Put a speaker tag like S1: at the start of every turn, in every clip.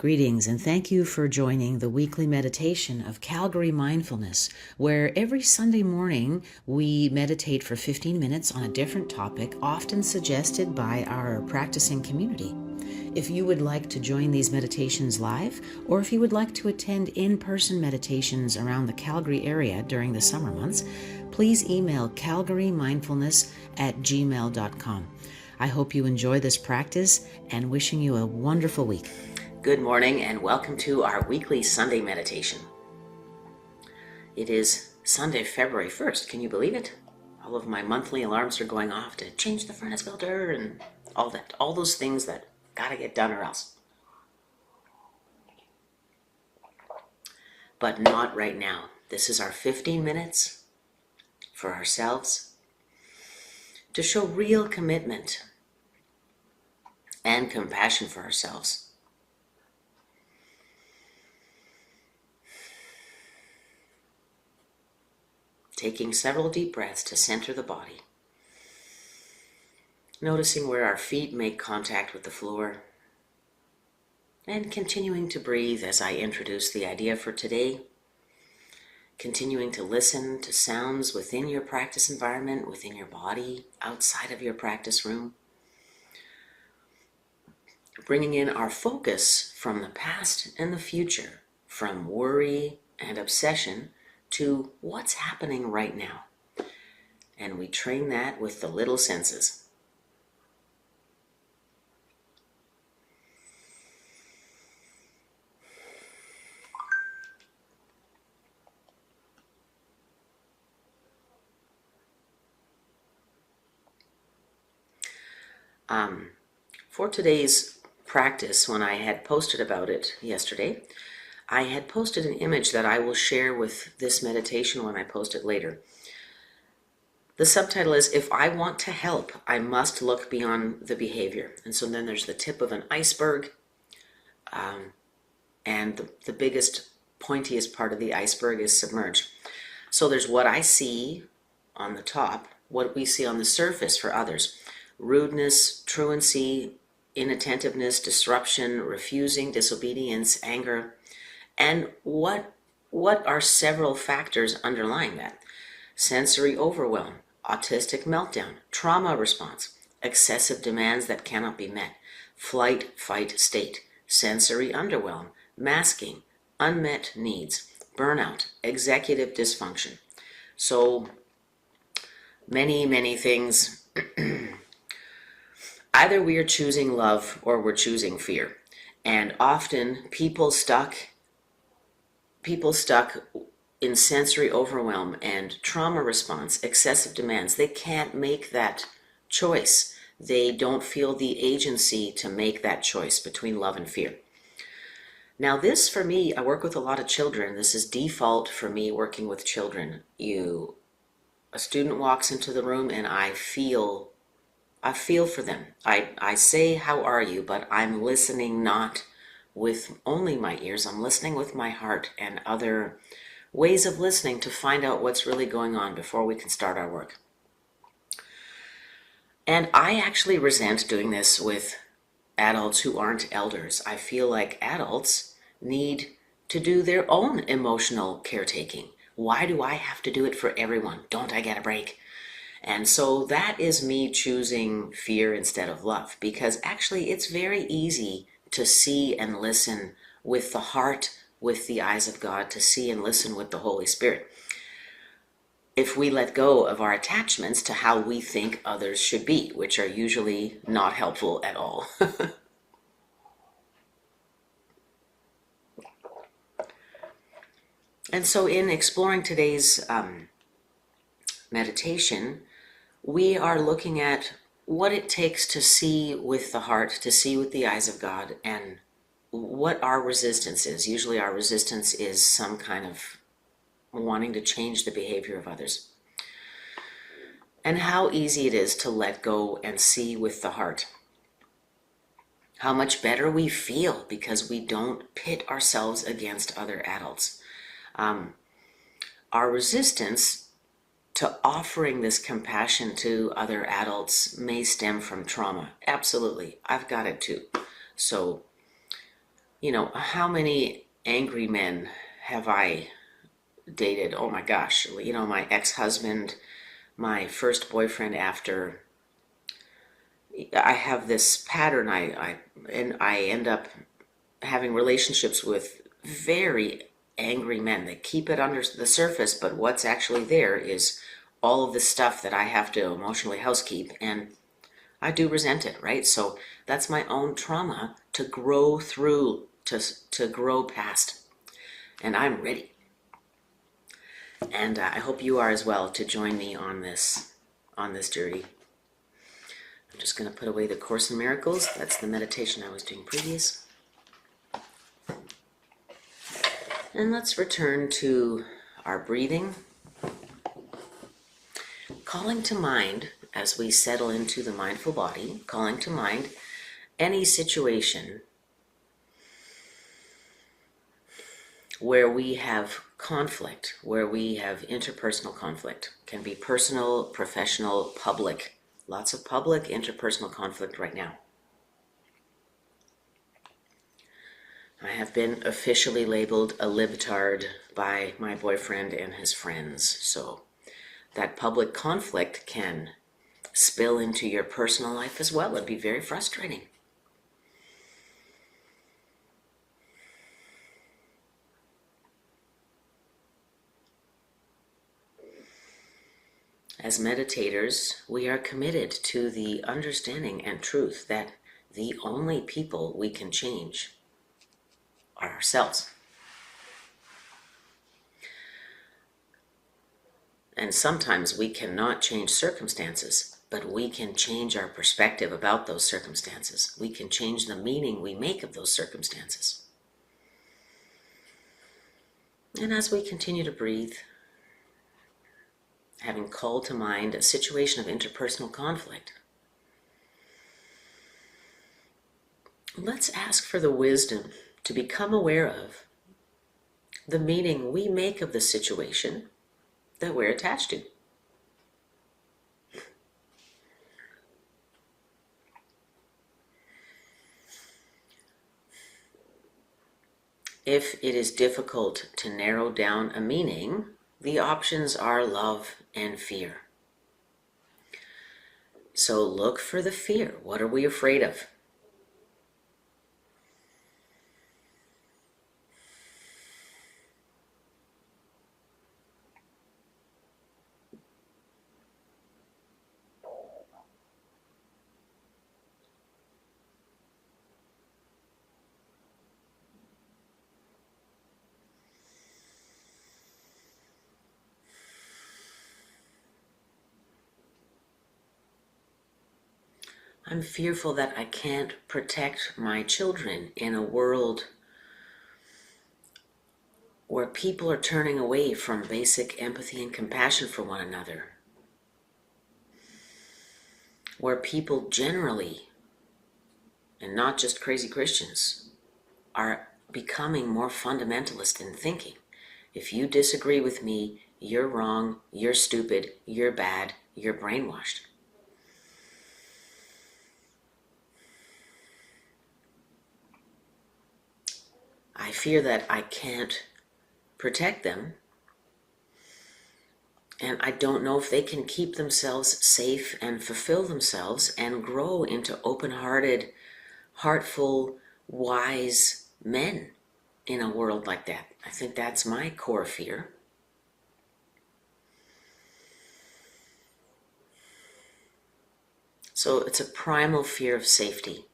S1: Greetings, and thank you for joining the weekly meditation of Calgary Mindfulness, where every Sunday morning we meditate for 15 minutes on a different topic, often suggested by our practicing community. If you would like to join these meditations live, or if you would like to attend in-person meditations around the Calgary area during the summer months, please email calgarymindfulness@gmail.com. I hope you enjoy this practice and wishing you a wonderful week. Good morning and welcome to our weekly Sunday meditation. It is Sunday, February 1st. Can you believe it? All of my monthly alarms are going off to change the furnace filter and all that. All those things that gotta get done or else. But not right now. This is our 15 minutes for ourselves to show real commitment and compassion for ourselves. Taking several deep breaths to center the body. Noticing where our feet make contact with the floor. And continuing to breathe as I introduce the idea for today. Continuing to listen to sounds within your practice environment, within your body, outside of your practice room. Bringing in our focus from the past and the future, from worry and obsession to what's happening right now. And we train that with the little senses. For today's practice, when I had posted about it yesterday, I had posted an image that I will share with this meditation when I post it later. The subtitle is, "If I want to help, I must look beyond the behavior." And so then there's the tip of an iceberg, and the biggest, pointiest part of the iceberg is submerged. So there's what I see on the top, what we see on the surface for others. Rudeness, truancy, inattentiveness, disruption, refusing, disobedience, anger. And what are several factors underlying that? Sensory overwhelm, autistic meltdown, trauma response, excessive demands that cannot be met, flight, fight state, sensory underwhelm, masking, unmet needs, burnout, executive dysfunction. So many things. Either we are choosing love or we're choosing fear. And often people stuck in sensory overwhelm and trauma response, excessive demands, they can't make that choice. They don't feel the agency to make that choice between love and fear. Now this, for me, I work with a lot of children. This is default for me working with children. A student walks into the room and I feel for them. I say, "How are you?" But I'm listening not with only my ears. I'm listening with my heart and other ways of listening to find out what's really going on before we can start our work. And I actually resent doing this with adults who aren't elders. I feel like adults need to do their own emotional caretaking. Why do I have to do it for everyone? Don't I get a break? And so that is me choosing fear instead of love, because actually it's very easy to see and listen with the heart, with the eyes of God, to see and listen with the Holy Spirit. If we let go of our attachments to how we think others should be, which are usually not helpful at all. And so in exploring today's meditation, we are looking at what it takes to see with the heart, to see with the eyes of God, and what our resistance is. Usually our resistance is some kind of wanting to change the behavior of others. And how easy it is to let go and see with the heart. How much better we feel because we don't pit ourselves against other adults. Our resistance to offering this compassion to other adults may stem from trauma. Absolutely. I've got it too. So how many angry men have I dated? Oh my gosh, my ex-husband, my first boyfriend after. I have this pattern. I end up having relationships with very angry men. They keep it under the surface, but what's actually there is all of the stuff that I have to emotionally housekeep, and I do resent it, right? So that's my own trauma to grow through, to grow past, and I'm ready. And I hope you are as well, to join me on this journey. I'm just going to put away the Course in Miracles. That's the meditation I was doing previous. And let's return to our breathing. Calling to mind, as we settle into the mindful body, calling to mind any situation where we have conflict, where we have interpersonal conflict. Can be personal, professional, public. Lots of public interpersonal conflict right now. I have been officially labeled a libtard by my boyfriend and his friends, so that public conflict can spill into your personal life as well. It'd be very frustrating. As meditators, we are committed to the understanding and truth that the only people we can change are ourselves. And sometimes we cannot change circumstances, but we can change our perspective about those circumstances. We can change the meaning we make of those circumstances. And as we continue to breathe, having called to mind a situation of interpersonal conflict, let's ask for the wisdom to become aware of the meaning we make of the situation that we're attached to. If it is difficult to narrow down a meaning, the options are love and fear. So look for the fear. What are we afraid of? I'm fearful that I can't protect my children in a world where people are turning away from basic empathy and compassion for one another, where people generally, and not just crazy Christians, are becoming more fundamentalist in thinking. If you disagree with me, you're wrong, you're stupid, you're bad, you're brainwashed. I fear that I can't protect them, and I don't know if they can keep themselves safe and fulfill themselves and grow into open-hearted, heartful, wise men in a world like that. I think that's my core fear. So it's a primal fear of safety.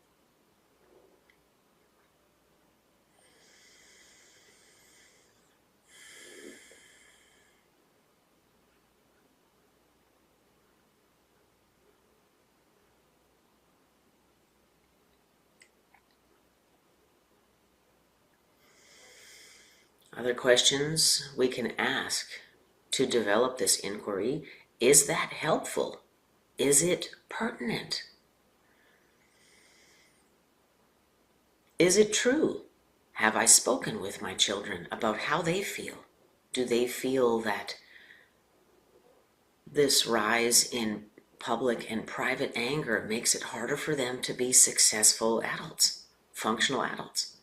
S1: Other questions we can ask to develop this inquiry: is that helpful? Is it pertinent? Is it true? Have I spoken with my children about how they feel? Do they feel that this rise in public and private anger makes it harder for them to be successful adults, functional adults?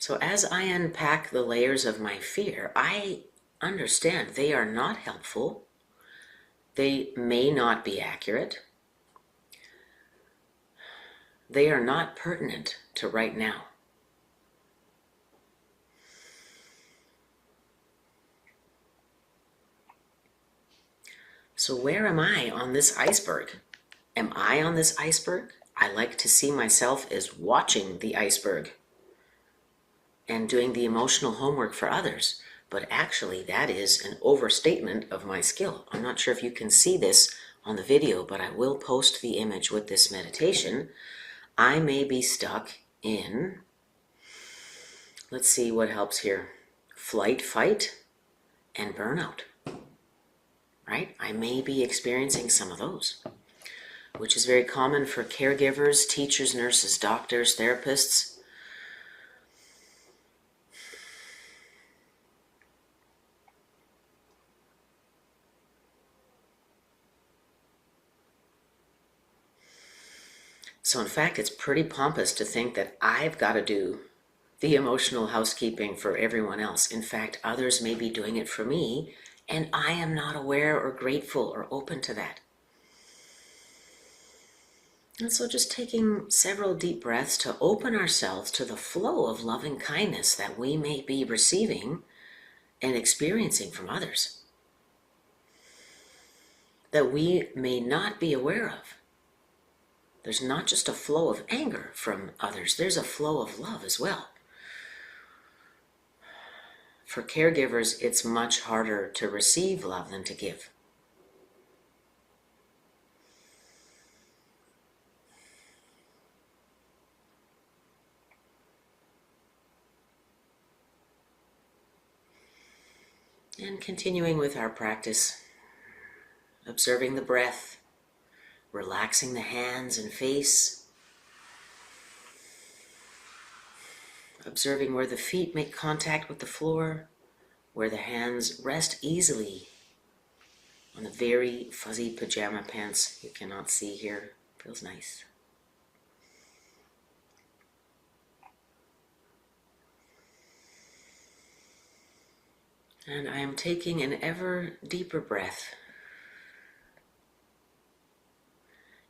S1: So as I unpack the layers of my fear, I understand they are not helpful. They may not be accurate. They are not pertinent to right now. So where am I on this iceberg? Am I on this iceberg? I like to see myself as watching the iceberg and doing the emotional homework for others. But actually, that is an overstatement of my skill. I'm not sure if you can see this on the video, but I will post the image with this meditation. I may be stuck in, let's see what helps here, flight, fight, and burnout, right? I may be experiencing some of those, which is very common for caregivers, teachers, nurses, doctors, therapists. So in fact, it's pretty pompous to think that I've got to do the emotional housekeeping for everyone else. In fact, others may be doing it for me, and I am not aware or grateful or open to that. And so just taking several deep breaths to open ourselves to the flow of loving kindness that we may be receiving and experiencing from others, that we may not be aware of. There's not just a flow of anger from others, there's a flow of love as well. For caregivers, it's much harder to receive love than to give. And continuing with our practice, observing the breath, relaxing the hands and face, observing where the feet make contact with the floor, where the hands rest easily on the very fuzzy pajama pants you cannot see here. Feels nice. And I am taking an ever deeper breath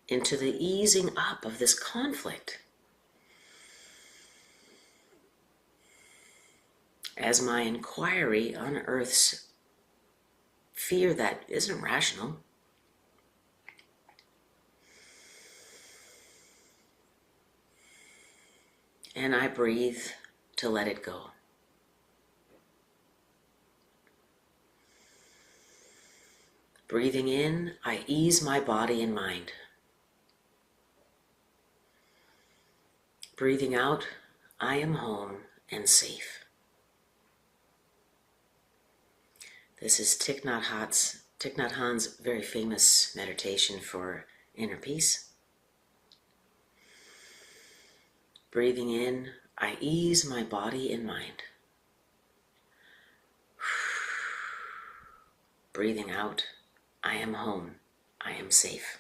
S1: into the easing up of this conflict as my inquiry unearths fear that isn't rational. And I breathe to let it go. Breathing in, I ease my body and mind. Breathing out, I am home and safe. This is Thich Nhat Hanh's very famous meditation for inner peace. Breathing in, I ease my body and mind. Breathing out, I am home, I am safe.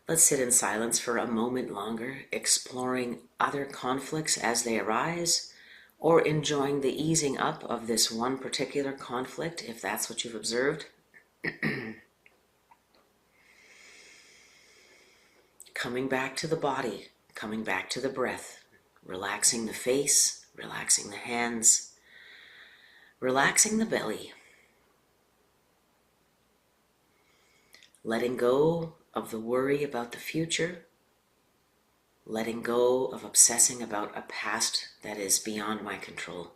S1: Let's sit in silence for a moment longer, exploring other conflicts as they arise, or enjoying the easing up of this one particular conflict, if that's what you've observed. Coming back to the body, coming back to the breath, relaxing the face, relaxing the hands, relaxing the belly, letting go of the worry about the future, letting go of obsessing about a past that is beyond my control.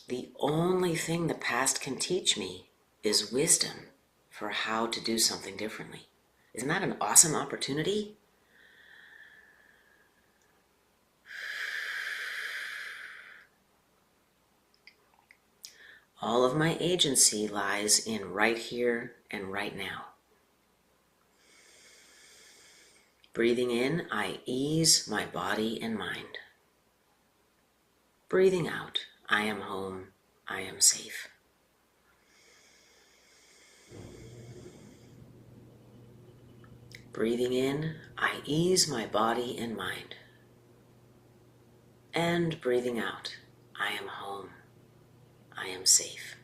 S1: The only thing the past can teach me is wisdom for how to do something differently. Isn't that an awesome opportunity? All of my agency lies in right here and right now. Breathing in, I ease my body and mind. Breathing out, I am home, I am safe. Breathing in, I ease my body and mind. And breathing out, I am home. I am safe.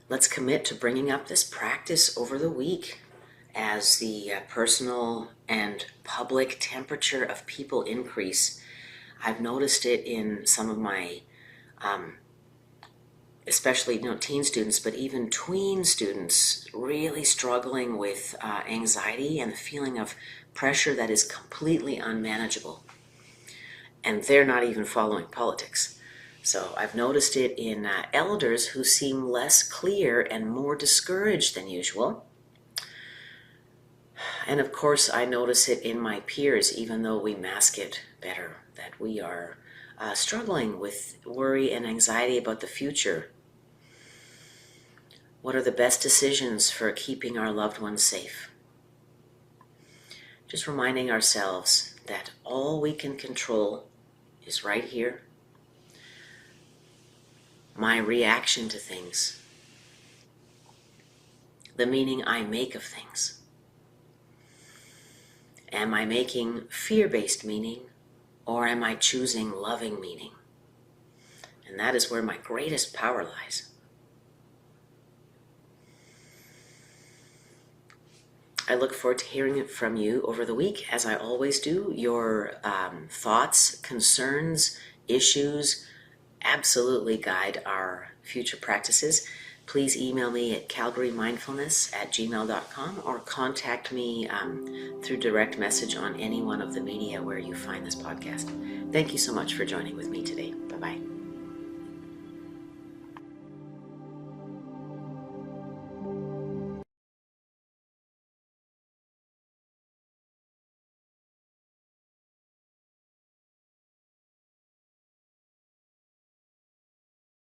S1: Let's commit to bringing up this practice over the week as the personal and public temperature of people increase. I've noticed it in some of my especially teen students, but even tween students really struggling with anxiety and the feeling of pressure that is completely unmanageable. And they're not even following politics. So I've noticed it in elders who seem less clear and more discouraged than usual. And of course, I notice it in my peers, even though we mask it better, that we are struggling with worry and anxiety about the future. What are the best decisions for keeping our loved ones safe? Just reminding ourselves that all we can control is right here. My reaction to things, the meaning I make of things. Am I making fear-based meaning, or am I choosing loving meaning? And that is where my greatest power lies. I look forward to hearing it from you over the week, as I always do. Your thoughts, concerns, issues absolutely guide our future practices. Please email me at calgarymindfulness@gmail.com or contact me through direct message on any one of the media where you find this podcast. Thank you so much for joining with me today. Bye-bye.